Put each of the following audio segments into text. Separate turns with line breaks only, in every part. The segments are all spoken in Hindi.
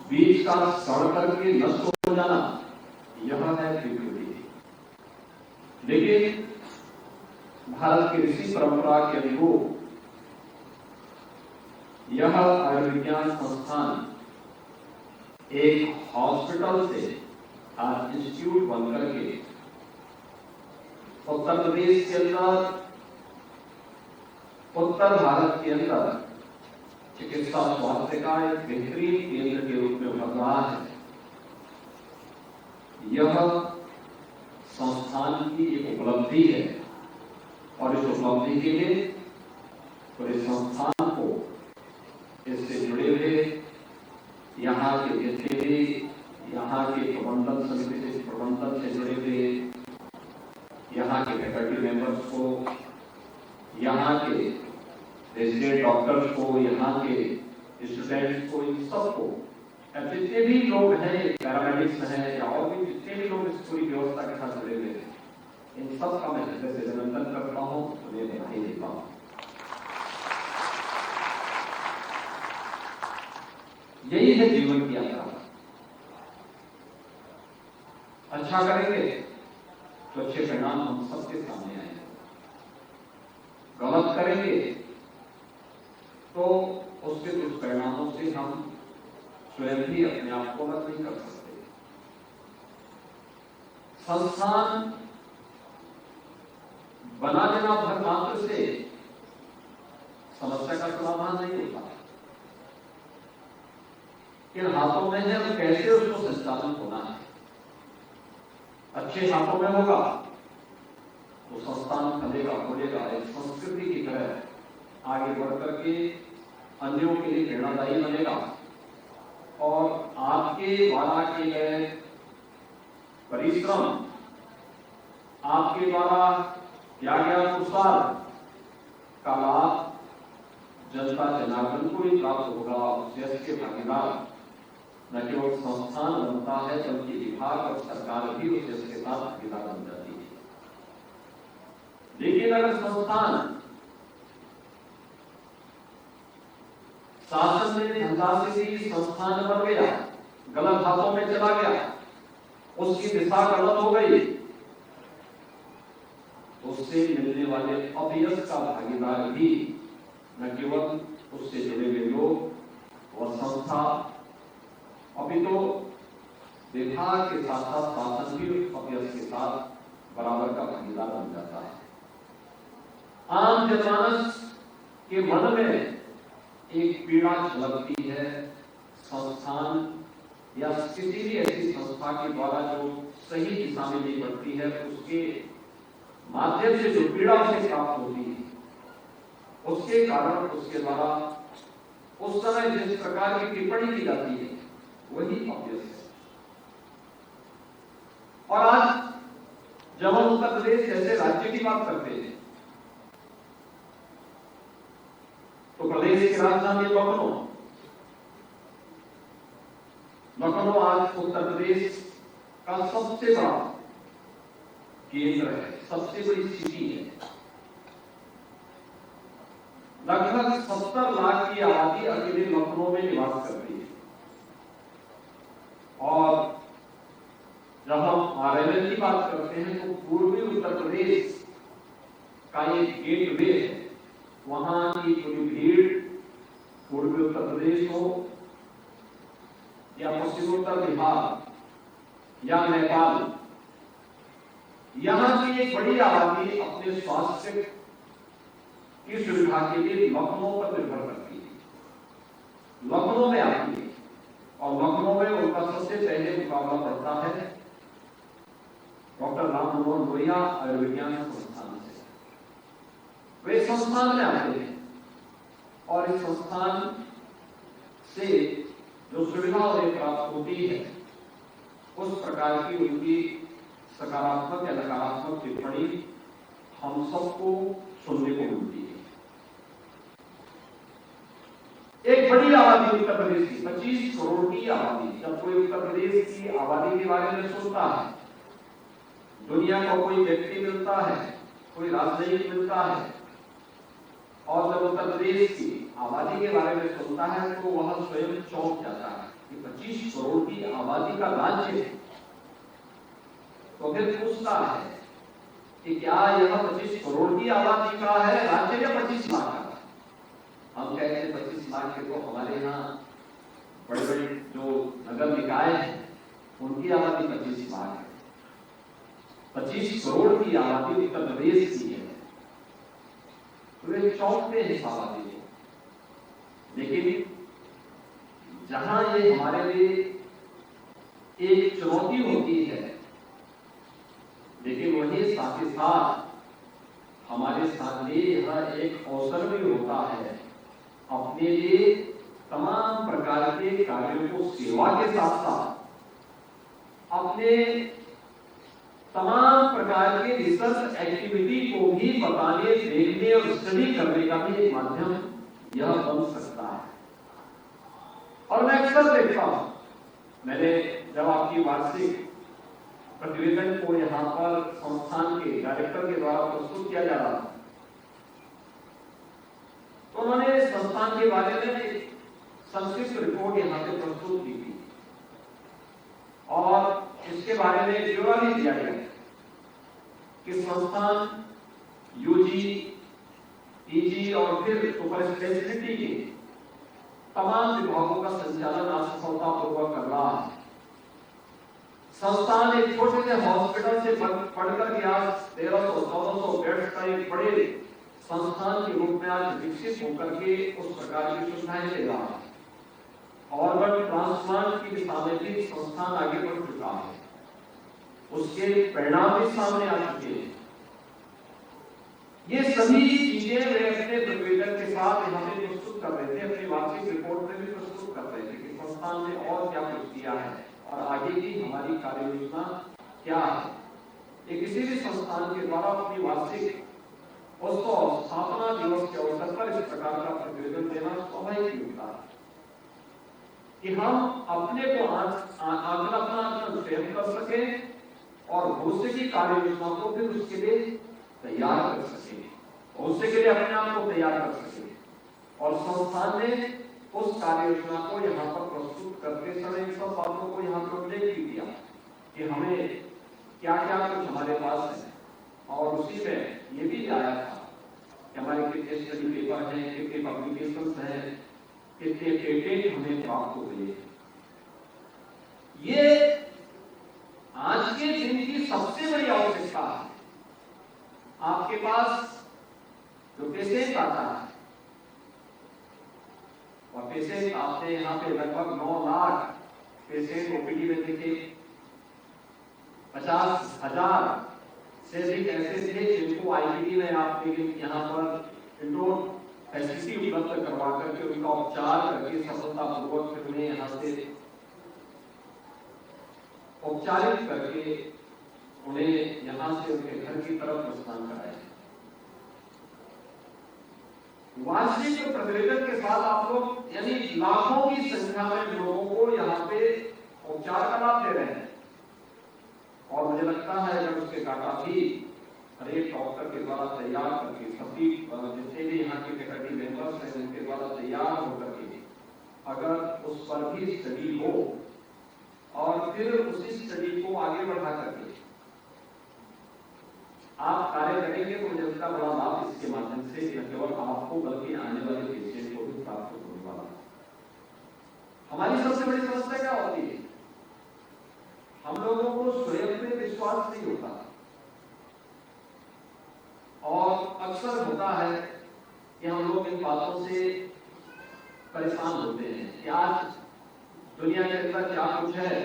बीज का सड़ करके नष्ट हो जाना, यह है विकृति। लेकिन भारत की ऋषि परंपरा के अनुरूप यह आयुर्विज्ञान संस्थान एक हॉस्पिटल से आज इंस्टीट्यूट बनकर के उत्तर प्रदेश के अंदर, उत्तर भारत के अंदर चिकित्सा स्वास्थ्य का एक बेहतरीन केंद्र के रूप में उभर रहा है। यह संस्थान की एक उपलब्धि है और इस उपलब्धि के लिए पूरे संस्थान को इससे जुड़े हुए यहाँ के जितने भी यहाँ के प्रबंधन समिति से प्रबंधन से जुड़े हुए यहाँ के फैकल्टी मेंबर्स को, यहाँ के रेजिडेंट डॉक्टर्स को, यहाँ के स्टूडेंट्स को, इन सबको, जितने भी लोग हैं, पैरामेडिक्स हैं या और भी जितने भी लोग इस पूरी व्यवस्था के साथ जुड़े हुए हैं, इन सब का मैं हृदय से अभिनंदन करता हूँ, उन्हें बधाई देता हूँ। यही है जीवन की यात्रा। अच्छा करेंगे तो अच्छे परिणाम हम सबके सामने आएंगे, गलत करेंगे तो उसके दुष्परिणामों से हम स्वयं भी अपने आप को अलग नहीं कर सकते। संस्थान बना देना भर मात्र से समस्या का समाधान नहीं होता। किन हाथों में है और कैसे उसको संचालन होना है। अच्छे हाथों में होगा तो संस्थान फलेगा फूलेगा, एक संस्कृति की तरह आगे बढ़कर के अन्यों के लिए प्रेरणादायी बनेगा और आपके द्वारा किए गए परिश्रम, आपके द्वारा किया गया पुरस्कार का लाभ जनता जनार्दन को ही प्राप्त होगा। उस के भागीदार न केवल संस्थान बनता है बल्कि विभाग और सरकार भी उस के साथ भागीदार बन जाती है। लेकिन अगर संस्थान शासन में धनराशि से संस्थान बन गया, गलत हाथों में चला गया, उसकी दिशा गलत हो गई, उससे मिलने वाले अपयश का भागीदार भी न केवल उससे जुड़े हुए लोग और संस्था, अभी तो विभाग के साथ साथ शासन भी अपयश के साथ बराबर का भागीदार बन जाता है। आम जनमानस के मन में एक पीड़ा झलकती है। संस्थान या किसी भी ऐसी संस्था के द्वारा जो सही दिशा में नहीं बढ़ती है, उसके माध्यम से जो पीड़ा उसे प्राप्त होती है, उसके कारण उसके द्वारा उस समय जिस प्रकार की टिप्पणी की जाती है वही अपयश है। और आज जब हम उत्तर प्रदेश जैसे राज्य की बात करते हैं तो प्रदेश की राजधानी लखनऊ आज उत्तर प्रदेश का सबसे बड़ा केंद्र है, सबसे बड़ी सिटी है। लगभग 70 लाख की आबादी अकेले लखनऊ में निवास करती है। और जब हम आरएलएल की बात करते हैं तो पूर्वी उत्तर प्रदेश का एक गेटवे है। वहां की पूरी भीड़ पूर्वी उत्तर प्रदेश हो या पश्चिमोत्तर बिहार या नेपाल, यहां की एक बड़ी आबादी अपने स्वास्थ्य की सुविधा के लिए लखनऊ पर निर्भर करती है, लखनऊ में आती है और लखनऊ में उनका सबसे पहले मुकाबला पड़ता है डॉक्टर राम मनोहर लोहिया आयुर्विज्ञान संस्थान से। वे संस्थान में आते हैं और इस संस्थान से जो सुविधा उन्हें प्राप्त होती है उस प्रकार की उनकी सकारात्मक या नकारात्मक टिप्पणी हम सबको सुनने को मिलती है। एक बड़ी आबादी उत्तर प्रदेश की 25 करोड़ की आबादी, जब कोई उत्तर प्रदेश की आबादी के बारे में सोचता है, दुनिया को कोई व्यक्ति मिलता है, कोई राजनीतिक मिलता है और जब उत्तर प्रदेश की आबादी के बारे में सुनता है तो वह स्वयं चौंक जाता है कि 25 करोड़ की आबादी का राज्य है। तो फिर पूछता है कि क्या यह 25 करोड़ की आबादी का है राज्य या 25 लाख का? हम कहते हैं 25 लाख के, तो हमारे यहाँ बड़े बड़े जो नगर निकाय हैं उनकी आबादी 25 लाख है। 25 करोड़ की आबादी उत्तर प्रदेश की है, तो वे चौंकते हैं इस आबादी को। लेकिन जहां ये हमारे लिए एक चुनौती होती है, लेकिन वही साथ ही साथ हमारे सामने यह एक अवसर भी होता है अपने लिए तमाम प्रकार के कार्यों को सेवा के साथ साथ अपने तमाम प्रकार के रिसर्च एक्टिविटी को भी बताने, देखने और स्टडी करने का भी एक माध्यम यह बन सकता है। और मैं अक्सर देखता हूं, मैंने जब आपकी वार्षिक प्रतिवेदन को यहाँ पर संस्थान के डायरेक्टर के द्वारा प्रस्तुत किया जा रहा था, तो उन्होंने संस्थान के बारे में एक संक्षिप्त रिपोर्ट यहाँ पे प्रस्तुत की थी और इसके बारे में ब्यौरा भी दिया गया कि संस्थान यूजी, ईजी और फिर सुपर स्पेशलिटी के तमाम विभागों का संचालन आज सफलतापूर्वक कर रहा है। संस्थान एक छोटे से हॉस्पिटल से पढ़कर के आज 1300-1400 बेड्स का एक बड़े संस्थान के रूप में आज विकसित होकर के उस प्रकार की सुविधाएं दे रहा है। ऑर्गन ट्रांसप्लांट की दिशा में भी संस्थान आगे बढ़ चुका है, उसके परिणाम भी सामने आ चुके हैं। ये सभी चीजें वे अपने प्रतिवेदन के साथ यहाँ पे प्रस्तुत कर रहे थे, अपनी वार्षिक रिपोर्ट में भी प्रस्तुत कर रहे थे कि संस्थान ने और क्या कुछ किया है और आगे की हमारी कार्य योजना क्या है। ये किसी भी संस्थान के द्वारा अपनी वार्षिक स्थापना दिवस के अवसर पर इस प्रकार का प्रतिवेदन देना स्वाभाविक होता है कि हम अपने को आकलन स्वयं कर सके और भविष्य की कार्य योजना को फिर उसके लिए तैयार कर सके, भविष्य के लिए अपने आप को तैयार कर सके। और संस्थान ने उस कार्य योजना को यहाँ पर प्रस्तुत करते समय इन सब बातों को यहाँ पर उल्लेख किया कि हमें क्या क्या कुछ हमारे पास है, और उसी में ये भी आया था कि हमारे कितने स्टडी पेपर हैं, कितने पब्लिकेशंस हैं, कितने पेटेंट हमें प्राप्त हुए। ये आज के दिन की सबसे बड़ी आवश्यकता है। आपके पास जो पेशेंट आता है, और पेशेंट आपने यहाँ पे लगभग 9 लाख पेशेंट ओपीडी में देखे, 50,000 से अधिक ऐसे थे जिनको आईपीडी में आपने यहाँ पर इंडोर फैसिलिटी उपलब्ध करवा करके उनका उपचार करके सफलतापूर्वक फिर उन्हें यहाँ से उपचारित करके उन्हें यहाँ से उनके घर की तरफ प्रस्थान कराया। वार्षिक प्रतिवेदन के साथ आप लोग यानी लाखों की संख्या में लोगों को यहाँ पे उपचार का लाभ दे रहे हैं, और मुझे लगता है अगर उसके डाटा भी हर एक डॉक्टर के द्वारा तैयार करके सभी जितने भी यहाँ के फैकल्टी मेंबर्स हैं उनके द्वारा तैयार होकर के अगर उस पर भी स्टडी हो और फिर उसी स्टडी को आगे बढ़ा करके आप कार्य करेंगे तो मुझे उसका बड़ा लाभ इसके माध्यम से न केवल आपको बल्कि आने वाले पेशेंट को भी प्राप्त होने वाला है। हमारी सबसे बड़ी समस्या क्या होती है? हम लोगों को स्वयं में विश्वास नहीं होता, और अक्सर होता है कि हम लोग इन बातों से परेशान होते हैं कि आज दुनिया के अंदर क्या कुछ है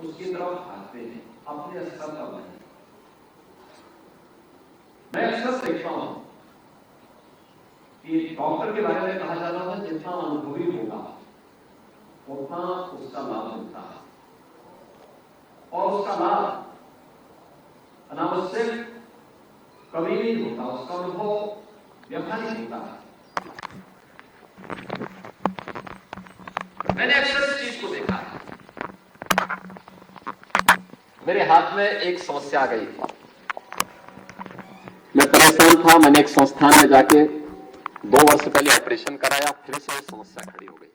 उसकी तरफ भागते हैं, अपने स्तर पर नहीं। मैं अक्सर देखता हूं कि डॉक्टर के बारे में कहा जाता था जितना अनुभवी होगा उतना उसका लाभ मिलता है, और उसका लाभ अनावश्यक कभी नहीं होता, उसका अनुभव व्यावहारिक होता है। मैंने अक्सर इस चीज को देखा है। मेरे हाथ में एक समस्या आ गई, मैं परेशान था। मैंने एक संस्थान में जाके
2 वर्ष पहले ऑपरेशन कराया, फिर से समस्या खड़ी हो गई।